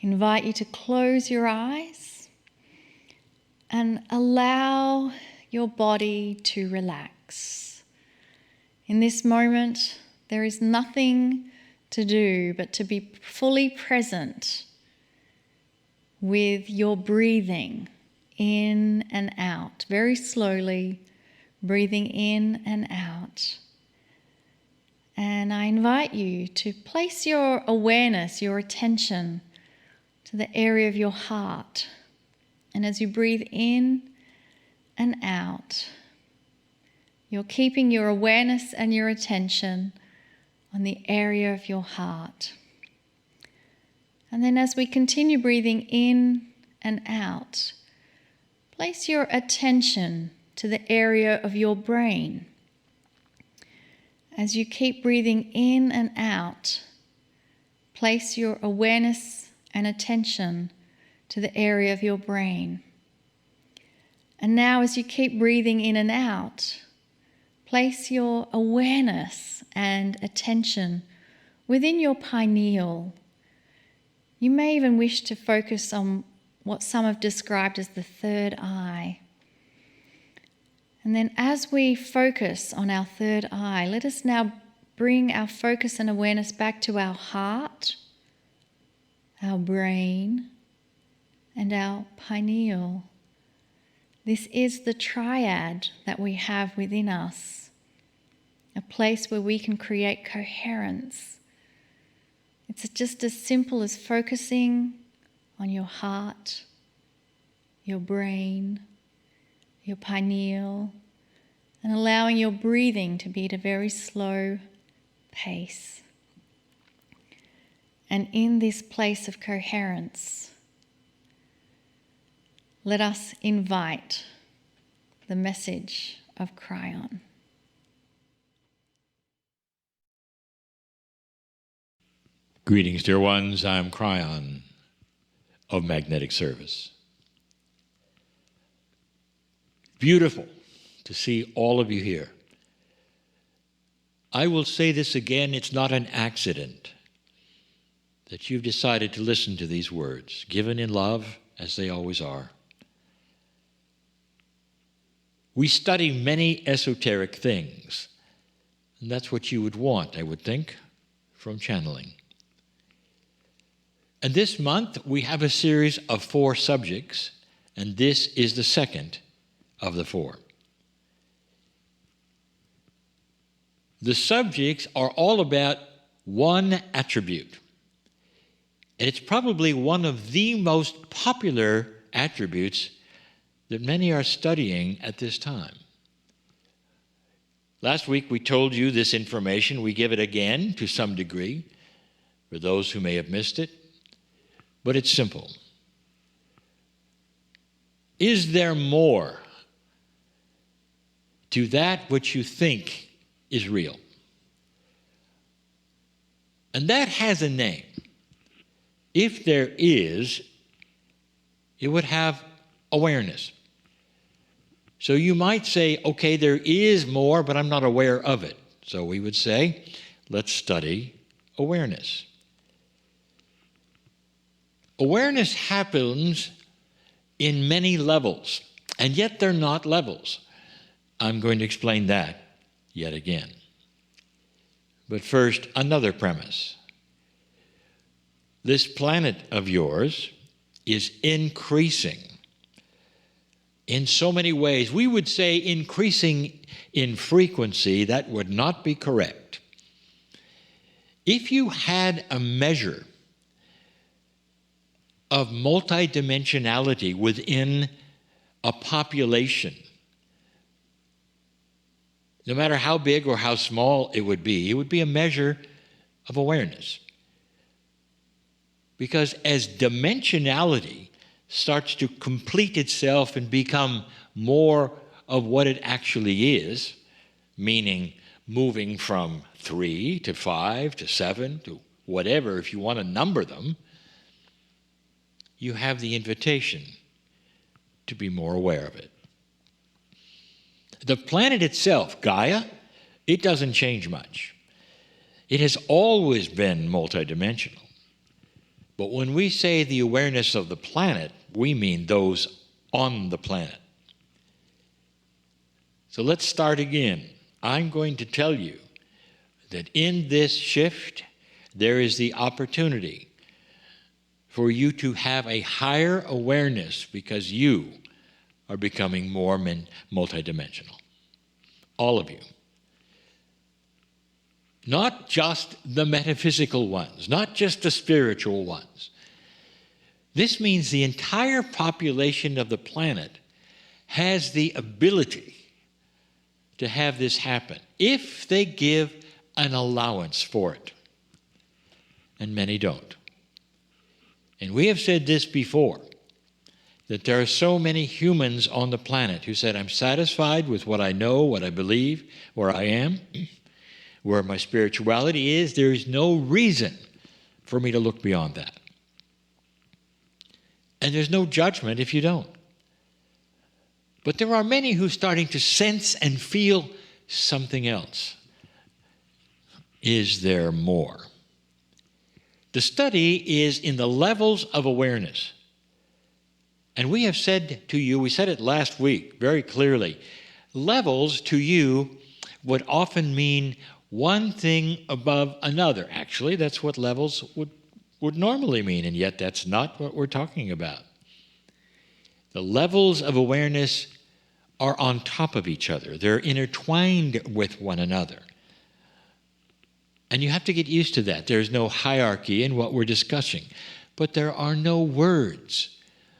invite you to close your eyes and allow your body to relax. In this moment, there is nothing to do but to be fully present with your breathing in and out, very slowly breathing in and out. And I invite you to place your awareness, your attention to the area of your heart. And as you breathe in and out, you're keeping your awareness and your attention on the area of your heart. And then as we continue breathing in and out, place your attention to the area of your brain. As you keep breathing in and out, place your awareness and attention to the area of your brain. And now as you keep breathing in and out, place your awareness and attention within your pineal. You may even wish to focus on what some have described as the third eye. And then as we focus on our third eye, let us now bring our focus and awareness back to our heart, our brain, and our pineal. This is the triad that we have within us, a place where we can create coherence. It's just as simple as focusing on your heart, your brain, your pineal, and allowing your breathing to be at a very slow pace. And in this place of coherence, let us invite the message of Kryon. Greetings, dear ones. I'm Kryon of Magnetic Service. Beautiful to see all of you here. I will say this again, it's not an accident that you've decided to listen to these words, given in love as they always are. We study many esoteric things, and that's what you would want, I would think, from channeling. And this month we have a series of 4 subjects, and this is the second of the 4. The subjects are all about one attribute. And it's probably one of the most popular attributes that many are studying at this time. Last week we told you this information. We give it again to some degree for those who may have missed it. But it's simple. Is there more to that which you think is real? And that has a name. If there is, it would have awareness. So you might say, okay, there is more, but I'm not aware of it. So we would say, let's study awareness. Awareness happens in many levels, and yet they're not levels. I'm going to explain that yet again. But first, another premise. This planet of yours is increasing in so many ways. We would say increasing in frequency. That would not be correct. If you had a measure of multidimensionality within a population, no matter how big or how small it would be a measure of awareness. Because as dimensionality starts to complete itself and become more of what it actually is, meaning moving from 3 to 5 to 7 to whatever, if you want to number them, you have the invitation to be more aware of it. The planet itself, Gaia, it doesn't change much. It has always been multidimensional. But when we say the awareness of the planet, we mean those on the planet. So let's start again. I'm going to tell you that in this shift, there is the opportunity for you to have a higher awareness because you are becoming more multidimensional. All of you. Not just the metaphysical ones, not just the spiritual ones. This means the entire population of the planet has the ability to have this happen if they give an allowance for it. And many don't. And we have said this before, that there are so many humans on the planet who said, I'm satisfied with what I know, what I believe, where I am, where my spirituality is. There is no reason for me to look beyond that. And there's no judgment if you don't. But there are many who are starting to sense and feel something else. Is there more? The study is in the levels of awareness. And we have said to you, we said it last week very clearly, levels to you would often mean one thing above another. Actually, that's what levels would normally mean, and yet that's not what we're talking about. The levels of awareness are on top of each other. They're intertwined with one another. And you have to get used to that. There's no hierarchy in what we're discussing. But there are no words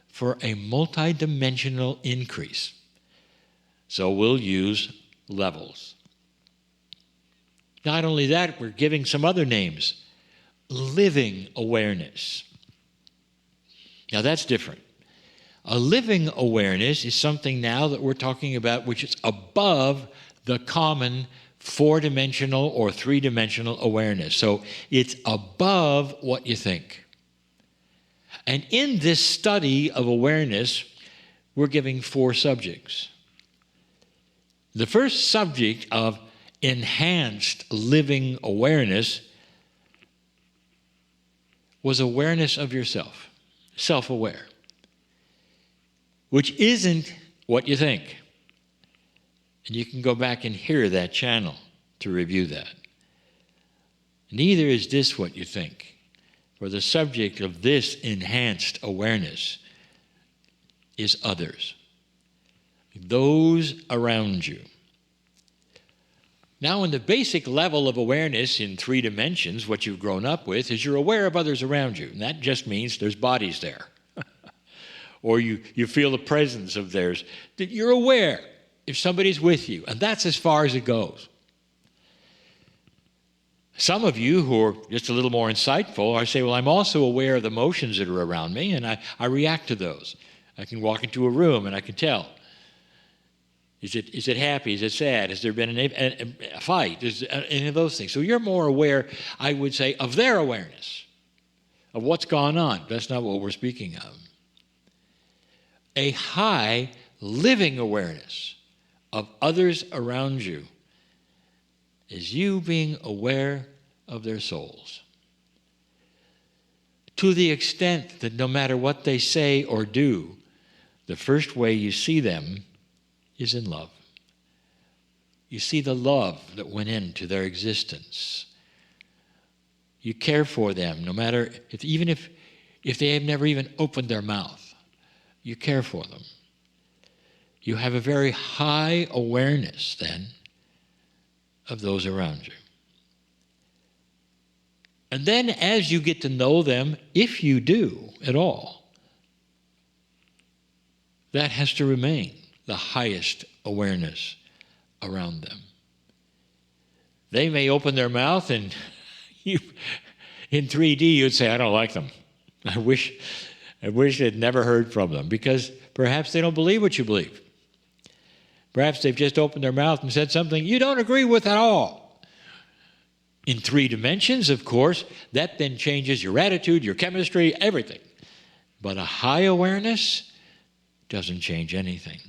for a multidimensional increase. So we'll use levels. Not only that, we're giving some other names. Living awareness. Now that's different. A living awareness is something now that we're talking about which is above the common four-dimensional or three-dimensional awareness. So it's above what you think. And in this study of awareness, we're giving 4 subjects. The first subject of enhanced living awareness was awareness of yourself, self-aware, which isn't what you think. And you can go back and hear that channel to review that. Neither is this what you think. For the subject of this enhanced awareness is others, those around you. Now, in the basic level of awareness in 3 dimensions, what you've grown up with is you're aware of others around you. And that just means there's bodies there. Or you feel the presence of theirs. That you're aware if somebody's with you. And that's as far as it goes. Some of you who are just a little more insightful are say, well, I'm also aware of the emotions that are around me, and I react to those. I can walk into a room and I can tell. Is it happy? Is it sad? Has there been a fight? Is any of those things? So you're more aware, I would say, of their awareness, of what's gone on. That's not what we're speaking of. A high living awareness of others around you is you being aware of their souls. To the extent that no matter what they say or do, the first way you see them is in love. You see the love that went into their existence. You care for them, no matter, even if they have never even opened their mouth. You care for them. You have a very high awareness then of those around you. And then as you get to know them, if you do at all, that has to remain the highest awareness around them. They may open their mouth and you, in 3D you'd say, I don't like them. I wish I'd never heard from them, because perhaps they don't believe what you believe. Perhaps they've just opened their mouth and said something you don't agree with at all. In 3 dimensions, of course, that then changes your attitude, your chemistry, everything. But a high awareness doesn't change anything.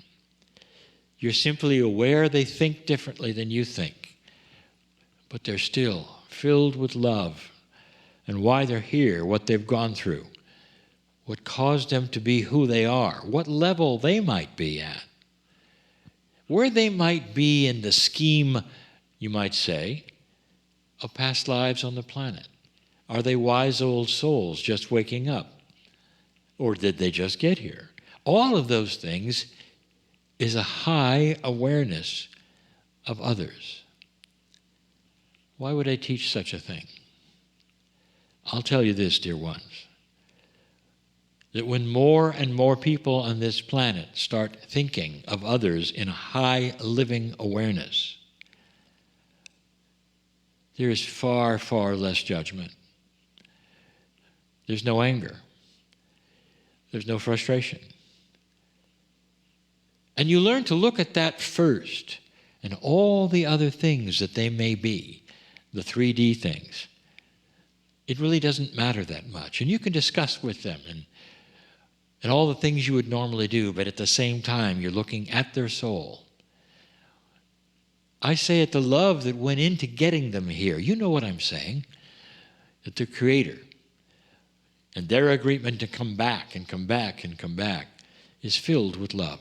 You're simply aware they think differently than you think, but they're still filled with love and why they're here, what they've gone through, what caused them to be who they are, what level they might be at, where they might be in the scheme, you might say, of past lives on the planet. Are they wise old souls just waking up? Or did they just get here? All of those things is a high awareness of others. Why would I teach such a thing? I'll tell you this, dear ones, that when more and more people on this planet start thinking of others in a high living awareness, there is far, far less judgment. There's no anger. There's no frustration. And you learn to look at that first and all the other things that they may be, the 3D things. It really doesn't matter that much. And you can discuss with them and all the things you would normally do, but at the same time, you're looking at their soul. I say it, the love that went into getting them here. You know what I'm saying. That the Creator and their agreement to come back and come back and come back is filled with love.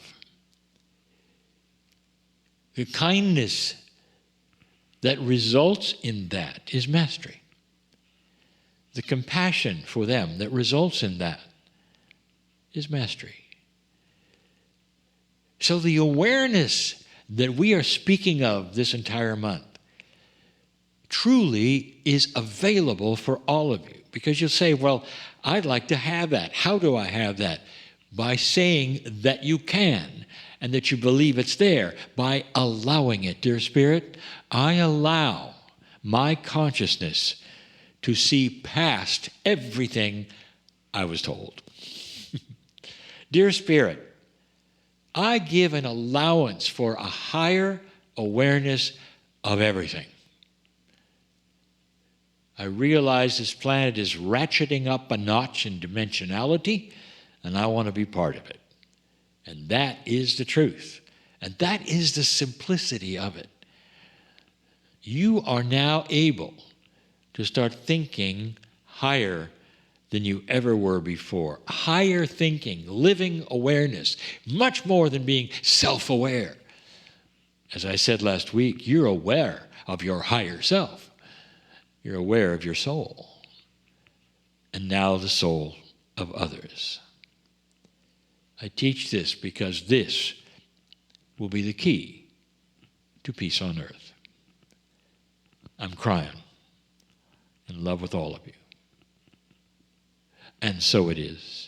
The kindness that results in that is mastery. The compassion for them that results in that is mastery. So the awareness that we are speaking of this entire month truly is available for all of you. Because you'll say, well, I'd like to have that. How do I have that? By saying that you can and that you believe it's there, by allowing it. Dear Spirit, I allow my consciousness to see past everything I was told. Dear Spirit, I give an allowance for a higher awareness of everything. I realize this planet is ratcheting up a notch in dimensionality, and I want to be part of it. And that is the truth. And that is the simplicity of it. You are now able to start thinking higher than you ever were before. Higher thinking, living awareness, much more than being self-aware. As I said last week, you're aware of your higher self. You're aware of your soul. And now the soul of others. I teach this because this will be the key to peace on earth. I'm crying in love with all of you. And so it is.